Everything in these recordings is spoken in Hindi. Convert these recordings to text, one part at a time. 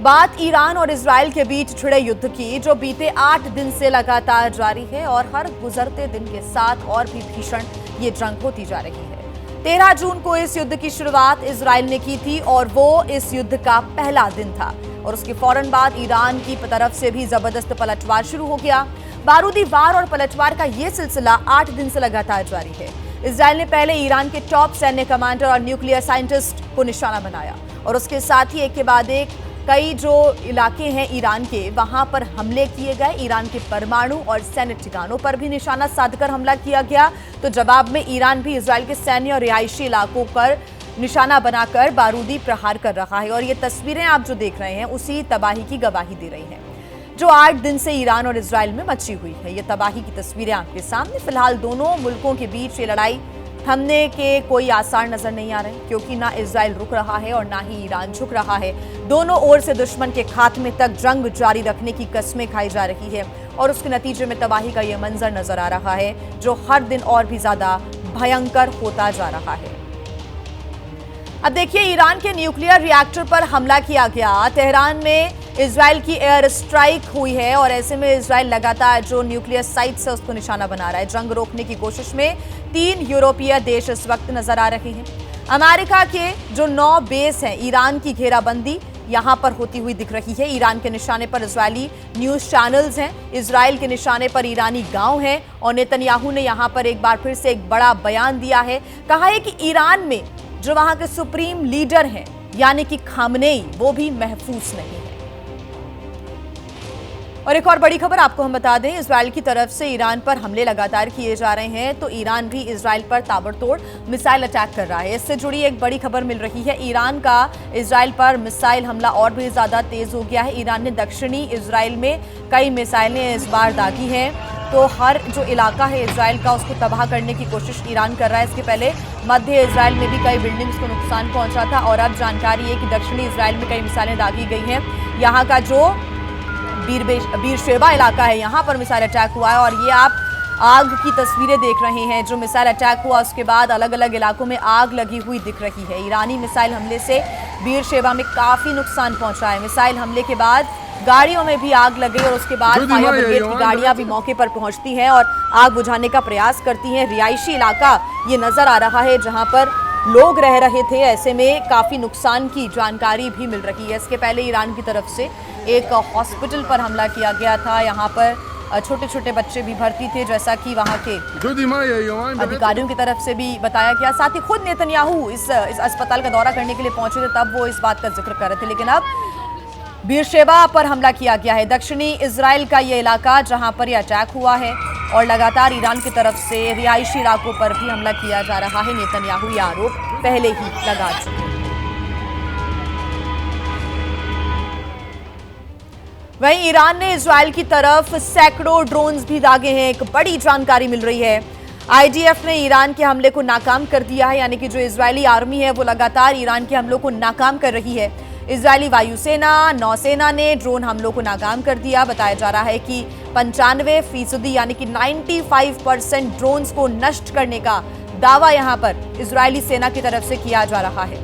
बात ईरान और इजराइल के बीच छिड़े युद्ध की, जो बीते 8 दिन से लगातार जारी है और हर गुजरते दिन के साथ और भी भीषण ये जंग होती जा रही है। 13 जून को इस युद्ध की शुरुआत इजराइल ने की थी और वो इस युद्ध का पहला दिन था और उसके फौरन बाद ईरान की तरफ से भी जबरदस्त पलटवार शुरू हो गया। बारूदी वार और पलटवार का ये सिलसिला 8 दिन से लगातार जारी है। इजराइल ने पहले ईरान के टॉप सैन्य कमांडर और न्यूक्लियर साइंटिस्ट को निशाना बनाया और उसके साथ ही एक के बाद एक कई जो इलाके हैं ईरान के, वहां पर हमले किए गए। ईरान के परमाणु और सैन्य ठिकानों पर भी निशाना साधकर हमला किया गया। तो जवाब में ईरान भी इजराइल के सैन्य और रिहायशी इलाकों पर निशाना बनाकर बारूदी प्रहार कर रहा है और ये तस्वीरें आप जो देख रहे हैं उसी तबाही की गवाही दे रही हैं जो 8 दिन से ईरान और इजराइल में मची हुई है। ये तबाही की तस्वीरें आपके सामने। फिलहाल दोनों मुल्कों के बीच ये लड़ाई थमने के कोई आसार नजर नहीं आ रहे, क्योंकि ना इजराइल रुक रहा है और ना ही ईरान झुक रहा है। दोनों ओर से दुश्मन के खात्मे तक जंग जारी रखने की कस्में खाई जा रही है और उसके नतीजे में तबाही का यह मंजर नजर आ रहा है जो हर दिन और भी ज्यादा भयंकर होता जा रहा है। अब देखिए, ईरान के न्यूक्लियर रिएक्टर पर हमला किया गया। तेहरान में इजराइल की एयर स्ट्राइक हुई है और ऐसे में इजराइल लगातार जो न्यूक्लियर साइट्स है उसको निशाना बना रहा है। जंग रोकने की कोशिश में 3 यूरोपीय देश इस वक्त नजर आ रहे हैं। अमेरिका के जो 9 बेस हैं, ईरान की घेराबंदी यहां पर होती हुई दिख रही है। ईरान के निशाने पर इजरायली न्यूज चैनल्स हैं, इजराइल के निशाने पर ईरानी गांव हैं और नेतन्याहू ने यहां पर एक बार फिर से एक बड़ा बयान दिया है। कहा है कि ईरान में जो वहां के सुप्रीम लीडर हैं यानी कि खामनेई, वो भी महफूज नहीं है। और एक और बड़ी खबर आपको हम बता दें, इजराइल की तरफ से ईरान पर हमले लगातार किए जा रहे हैं, तो ईरान भी इजराइल पर ताबड़तोड़ मिसाइल अटैक कर रहा है। इससे जुड़ी एक बड़ी खबर मिल रही है। ईरान का इजराइल पर मिसाइल हमला और भी ज्यादा तेज हो गया है। ईरान ने दक्षिणी इजराइल में कई मिसाइलें इस बार दागी हैं, तो हर जो इलाका है इजराइल का उसको तबाह करने की कोशिश ईरान कर रहा है। इसके पहले मध्य इजराइल में भी कई बिल्डिंग्स को नुकसान पहुंचा था और अब जानकारी है कि दक्षिणी इजराइल में कई मिसाइलें दागी गई हैं। यहाँ का जो बीरशेबा इलाका है, यहाँ पर मिसाइल अटैक हुआ है और ये आप आग की तस्वीरें देख रहे हैं। जो मिसाइल अटैक हुआ उसके बाद अलग अलग इलाकों में आग लगी हुई दिख रही है। ईरानी मिसाइल हमले से बीरशेबा में काफी नुकसान पहुंचा है। मिसाइल हमले के बाद गाड़ियों में भी आग लग गई और उसके बाद फायर ब्रिगेड की गाड़ियां भी मौके पर पहुंचती हैं और आग बुझाने का प्रयास करती हैं। रिहायशी इलाका ये नजर आ रहा है जहां पर लोग रह रहे थे, ऐसे में काफी नुकसान की जानकारी भी मिल रही है। इसके पहले ईरान की तरफ से एक हॉस्पिटल पर हमला किया गया था। यहाँ पर छोटे छोटे बच्चे भी भर्ती थे, जैसा कि वहाँ के अधिकारियों की तरफ से भी बताया गया। साथ ही खुद नेतन्याहू इस अस्पताल का दौरा करने के लिए पहुंचे थे, तब वो इस बात का जिक्र कर रहे थे। लेकिन अब बीरशेबा पर हमला किया गया है, दक्षिणी इजराइल का ये इलाका जहां पर यह अटैक हुआ है और लगातार ईरान की तरफ से रिहायशी इलाकों पर भी हमला किया जा रहा है। नेतन्याहू ये आरोप पहले ही लगा चुके हैं। वहीं ईरान ने इजराइल की तरफ सैकड़ों ड्रोन्स भी दागे हैं। एक बड़ी जानकारी मिल रही है, आईडीएफ ने ईरान के हमले को नाकाम कर दिया है, यानी कि जो इजरायली आर्मी है वो लगातार ईरान के हमलों को नाकाम कर रही है। इजरायली वायुसेना, नौसेना ने ड्रोन हमलों को नाकाम कर दिया। बताया जा रहा है कि 95% यानी कि 95% ड्रोन्स को नष्ट करने का दावा यहां पर इजरायली सेना की तरफ से किया जा रहा है।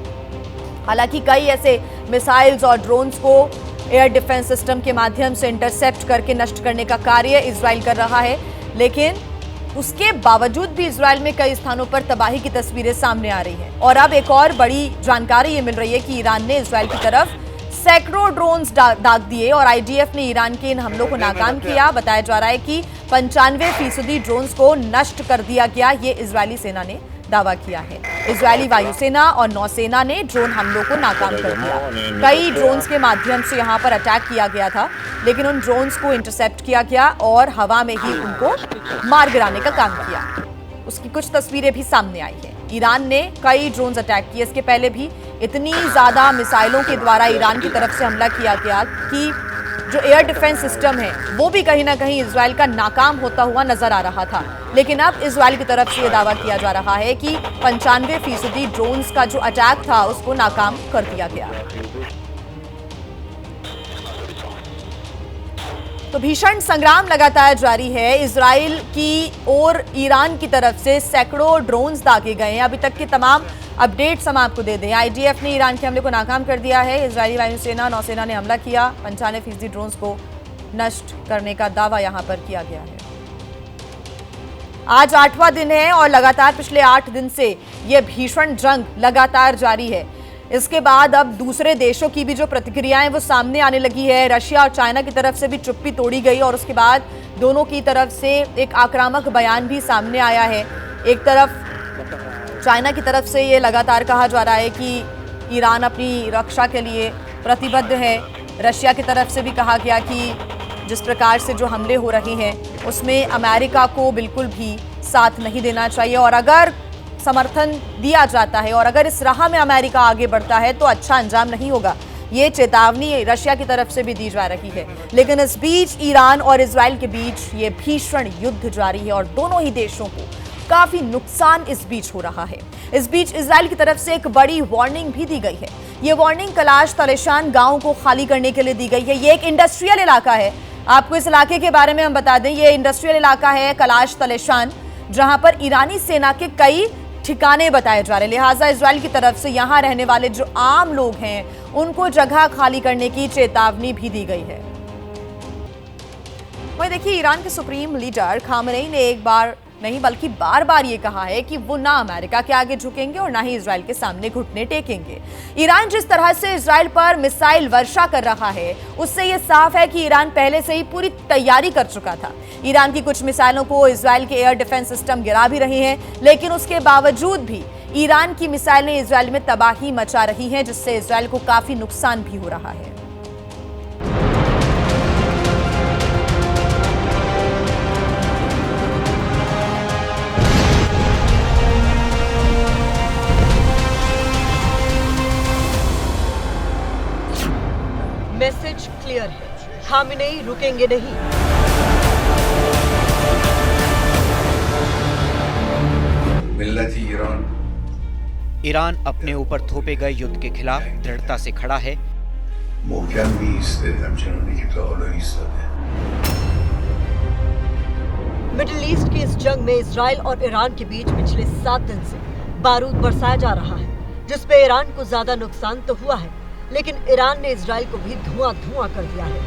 हालांकि कई ऐसे मिसाइल्स और ड्रोन्स को एयर डिफेंस सिस्टम के माध्यम से इंटरसेप्ट करके नष्ट करने का कार्य इजराइल कर रहा है, लेकिन उसके बावजूद भी इजराइल में कई स्थानों पर तबाही की तस्वीरें सामने आ रही हैं। और अब एक और बड़ी जानकारी ये मिल रही है कि ईरान ने इजराइल की तरफ सैकड़ों ड्रोन्स दाग दिए और आईडीएफ ने ईरान के इन हमलों को नाकाम किया। बताया जा रहा है कि 95% ड्रोन्स को नष्ट कर दिया गया, ये इजरायली सेना ने दावा किया है। इजरायली वायुसेना और नौसेना ने ड्रोन हमलों को नाकाम कर दिया। कई ड्रोन्स के माध्यम से यहां पर अटैक किया गया था, लेकिन उन ड्रोन्स को इंटरसेप्ट किया गया और हवा में ही उनको मार गिराने का काम किया। उसकी कुछ तस्वीरें भी सामने आई है। ईरान ने कई ड्रोन्स अटैक किए। इसके पहले भी इतनी ज्यादा मिसाइलों के द्वारा ईरान की तरफ से हमला किया गया कि जो एयर डिफेंस सिस्टम है वो भी कहीं ना कहीं इजराइल का नाकाम होता हुआ नजर आ रहा था। लेकिन अब इजराइल की तरफ से ये दावा किया जा रहा है कि 95% ड्रोन्स का जो अटैक था उसको नाकाम कर दिया गया। तो भीषण संग्राम लगातार जारी है। इजराइल की और ईरान की तरफ से सैकड़ों ड्रोन्स दागे गए हैं। अभी तक के तमाम अपडेट्स हम आपको दे दें। आईडीएफ ने ईरान के हमले को नाकाम कर दिया है। इजरायली वायुसेना नौसेना ने हमला किया। 95% ड्रोन्स को नष्ट करने का दावा यहां पर किया गया है। आज 8वां दिन है और लगातार पिछले 8 दिन से यह भीषण जंग लगातार जारी है। इसके बाद अब दूसरे देशों की भी जो प्रतिक्रियाएं वो सामने आने लगी है। रशिया और चाइना की तरफ से भी चुप्पी तोड़ी गई और उसके बाद दोनों की तरफ से एक आक्रामक बयान भी सामने आया है। एक तरफ चाइना की तरफ से ये लगातार कहा जा रहा है कि ईरान अपनी रक्षा के लिए प्रतिबद्ध है। रशिया की तरफ से भी कहा गया कि जिस प्रकार से जो हमले हो रहे हैं उसमें अमेरिका को बिल्कुल भी साथ नहीं देना चाहिए और अगर समर्थन दिया जाता है और अगर इस राह में अमेरिका आगे बढ़ता है तो अच्छा अंजाम नहीं होगा। ये चेतावनी रशिया की तरफ से भी दी जा रही है। लेकिन इस बीच ईरान और इजराइल के बीच ये भीषण युद्ध जारी है और दोनों ही देशों को काफी नुकसान इस बीच हो रहा है। इस बीच इजराइल की तरफ से एक बड़ी वार्निंग भी दी गई है। ये वार्निंग कलाश तलेशान गांव को खाली करने के लिए दी गई है। ये एक इंडस्ट्रियल इलाका है। आपको इस इलाके के बारे में हम बता दें, ये इंडस्ट्रियल इलाका है कलाश तलेशान, जहां पर ईरानी सेना के कई ठिकाने बताए जा रहे हैं। लिहाजा इजराइल की तरफ से यहां रहने वाले जो आम लोग हैं उनको जगह खाली करने की चेतावनी भी दी गई है। वहीं देखिए, ईरान के सुप्रीम लीडर खामेनेई ने एक बार नहीं बल्कि बार बार ये कहा है कि वो ना अमेरिका के आगे झुकेंगे और ना ही इजराइल के सामने घुटने टेकेंगे। ईरान जिस तरह से इजराइल पर मिसाइल वर्षा कर रहा है उससे ये साफ है कि ईरान पहले से ही पूरी तैयारी कर चुका था। ईरान की कुछ मिसाइलों को इजराइल के एयर डिफेंस सिस्टम गिरा भी रही हैं, लेकिन उसके बावजूद भी ईरान की मिसाइलें इजराइल में तबाही मचा रही हैं, जिससे इजराइल को काफी नुकसान भी हो रहा है। मैसेज क्लियर है, खामेनेई रुकेंगे नहीं। ईरान अपने ऊपर थोपे गए युद्ध के खिलाफ दृढ़ता से खड़ा है। मिडिल ईस्ट की इस जंग में इजराइल और ईरान के बीच पिछले 7 दिन से बारूद बरसाया जा रहा है, जिसपे ईरान को ज्यादा नुकसान तो हुआ है, लेकिन ईरान ने इजराइल को भी धुआं कर दिया है।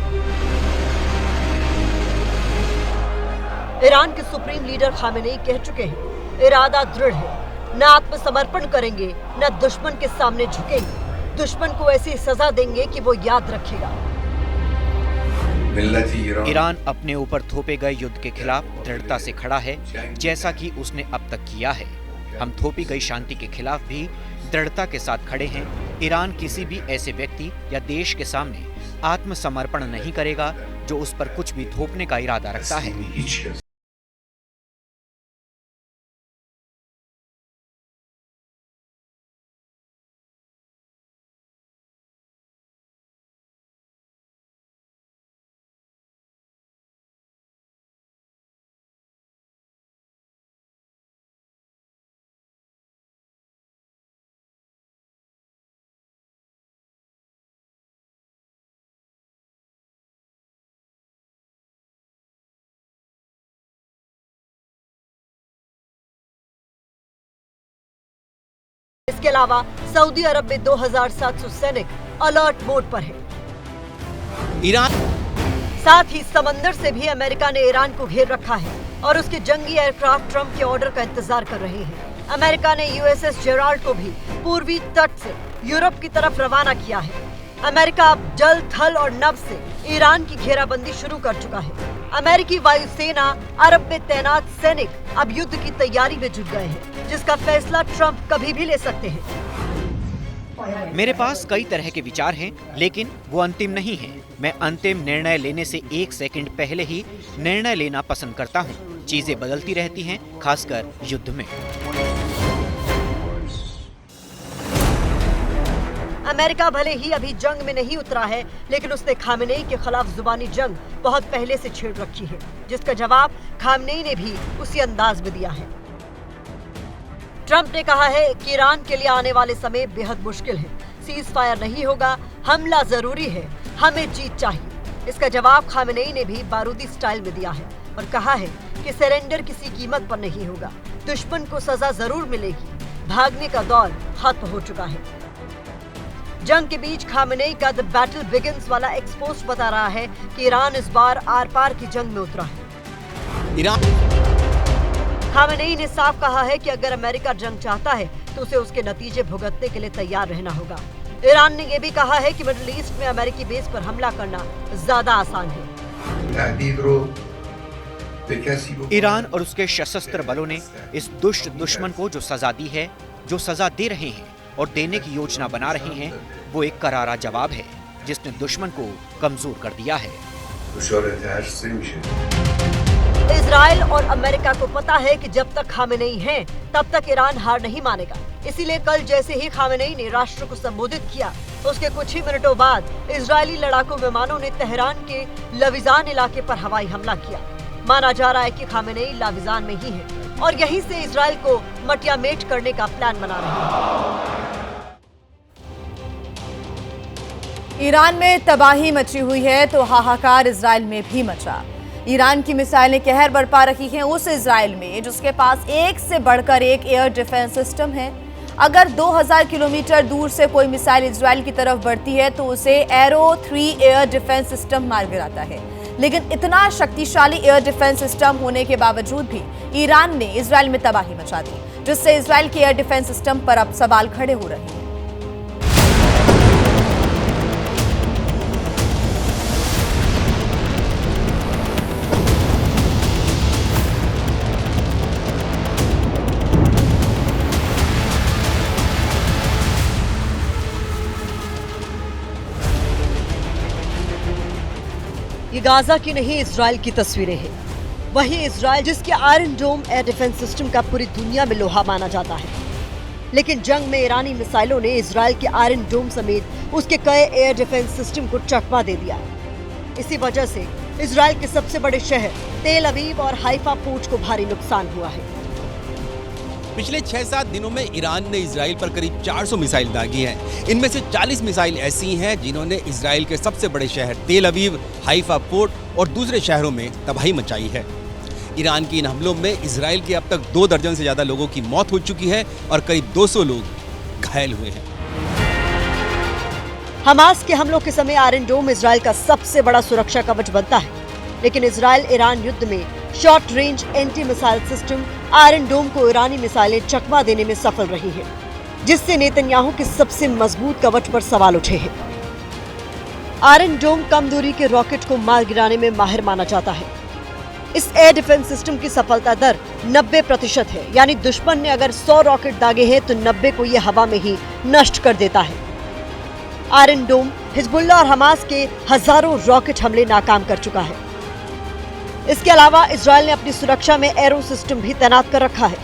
ईरान के सुप्रीम लीडर खामेनेई कह चुके हैं, इरादा दृढ़ है, न आत्मसमर्पण करेंगे न दुश्मन के सामने झुकेंगे। दुश्मन को ऐसी सजा देंगे कि वो याद रखेगा। ईरान अपने ऊपर थोपे गए युद्ध के खिलाफ दृढ़ता से खड़ा है, जैसा कि उसने अब तक किया है। हम थोपी गई शांति के खिलाफ भी दृढ़ता के साथ खड़े हैं। ईरान किसी भी ऐसे व्यक्ति या देश के सामने आत्मसमर्पण नहीं करेगा जो उस पर कुछ भी थोपने का इरादा रखता है। इसके अलावा सऊदी अरब में 2700 सैनिक अलर्ट मोड पर है। ईरान साथ ही समंदर से भी अमेरिका ने ईरान को घेर रखा है और उसके जंगी एयरक्राफ्ट ट्रंप के ऑर्डर का इंतजार कर रहे हैं। अमेरिका ने यूएसएस जेराल्ड को भी पूर्वी तट से यूरोप की तरफ रवाना किया है। अमेरिका अब जल, थल और नभ से ईरान की घेराबंदी शुरू कर चुका है। अमेरिकी वायुसेना अरब में तैनात सैनिक अब युद्ध की तैयारी में जुट गए हैं, जिसका फैसला ट्रंप कभी भी ले सकते हैं। मेरे पास कई तरह के विचार हैं, लेकिन वो अंतिम नहीं हैं। मैं अंतिम निर्णय लेने से 1 सेकंड पहले ही निर्णय लेना पसंद करता हूँ। चीजें बदलती रहती हैं, खासकर युद्ध में। अमेरिका भले ही अभी जंग में नहीं उतरा है, लेकिन उसने खामेनेई के खिलाफ जुबानी जंग बहुत पहले से छेड़ रखी है, जिसका जवाब खामेनेई ने भी उसी अंदाज में दिया है। ट्रंप ने कहा है कि ईरान के लिए आने वाले समय बेहद मुश्किल है। सीज फायर नहीं होगा, हमला जरूरी है, हमें जीत चाहिए। इसका जवाब खामेनेई ने भी बारूदी स्टाइल में दिया है और कहा है कि सरेंडर किसी कीमत पर नहीं होगा। दुश्मन को सजा जरूर मिलेगी, भागने का दौर खत्म हो चुका है। जंग के बीच खामेनेई का द बैटल बिगिंस वाला एक्सपोस्ट बता रहा है कि ईरान इस बार आर पार की जंग में उतरा है। खामेनेई ने साफ कहा है कि अगर अमेरिका जंग चाहता है तो उसे उसके नतीजे भुगतने के लिए तैयार रहना होगा। ईरान ने यह भी कहा है कि मिडिल ईस्ट में अमेरिकी बेस पर हमला करना ज्यादा आसान है। ईरान और उसके सशस्त्र बलों ने इस दुष्ट दुश्मन को जो सजा दी है, जो सजा दे रहे हैं और देने की योजना बना रहे हैं, वो एक करारा जवाब है जिसने दुश्मन को कमजोर कर दिया है। इजराइल और अमेरिका को पता है कि जब तक खामेनेई हैं, तब तक ईरान हार नहीं मानेगा। इसीलिए कल जैसे ही खामेनेई ने राष्ट्र को संबोधित किया, उसके कुछ ही मिनटों बाद इजरायली लड़ाकू विमानों ने तेहरान के लविजान इलाके पर हवाई हमला किया। माना जा रहा है कि खामेनेई लविजान में ही है और यहीं से इजराइल को मटियामेट करने का प्लान बना रहे हैं। ईरान में तबाही मची हुई है तो हाहाकार इजराइल में भी मचा। ईरान की मिसाइलें कहर बरपा रही हैं उस इजराइल में जिसके पास एक से बढ़कर एक एयर डिफेंस सिस्टम है। अगर 2000 किलोमीटर दूर से कोई मिसाइल इजराइल की तरफ बढ़ती है तो उसे एरो 3 एयर डिफेंस सिस्टम मार गिराता है। लेकिन इतना शक्तिशाली एयर डिफेंस सिस्टम होने के बावजूद भी ईरान ने इजराइल में तबाही मचा दी, जिससे इजराइल के एयर डिफेंस सिस्टम पर अब सवाल खड़े हो रहे हैं। ये गाजा की नहीं, इजराइल की तस्वीरें हैं। वही इजराइल जिसके आयरन डोम एयर डिफेंस सिस्टम का पूरी दुनिया में लोहा माना जाता है। लेकिन जंग में ईरानी मिसाइलों ने इजराइल के आयरन डोम समेत उसके कई एयर डिफेंस सिस्टम को चकमा दे दिया। इसी वजह से इजराइल के सबसे बड़े शहर तेल अवीव और हाइफा पोर्ट को भारी नुकसान हुआ है। पिछले 6-7 दिनों में ईरान ने इजराइल पर करीब 400 मिसाइल दागी हैं। इनमें से 40 मिसाइल ऐसी हैं जिन्होंने इजराइल के सबसे बड़े शहर तेल अवीव, हाइफा पोर्ट और दूसरे शहरों में तबाही मचाई है। ईरान के इन हमलों में इजराइल के अब तक 2 दर्जन से ज्यादा लोगों की मौत हो चुकी है और करीब 200 लोग घायल हुए हैं। हमास के हमलों के समय आयरन डोम इजराइल का सबसे बड़ा सुरक्षा कवच बनता है, लेकिन इजराइल ईरान युद्ध में short range anti missile system Iron Dome को ईरानी मिसाइलें चकमा देने में सफल रही है, जिससे नेतन्याहू के सबसे मजबूत कवच पर सवाल उठे हैं। आयरन डोम कम दूरी के रॉकेट को मार गिराने में माहिर माना जाता है। इस एयर डिफेंस सिस्टम की सफलता दर 90% है, यानी दुश्मन ने अगर 100 रॉकेट दागे हैं तो 90 को यह हवा में ही नष्ट कर देता है। आयरन डोम हिजबुल्लाह और हमास के हजारों रॉकेट हमले नाकाम कर चुका है। इसके अलावा इजराइल ने अपनी सुरक्षा में एरो सिस्टम भी तैनात कर रखा है।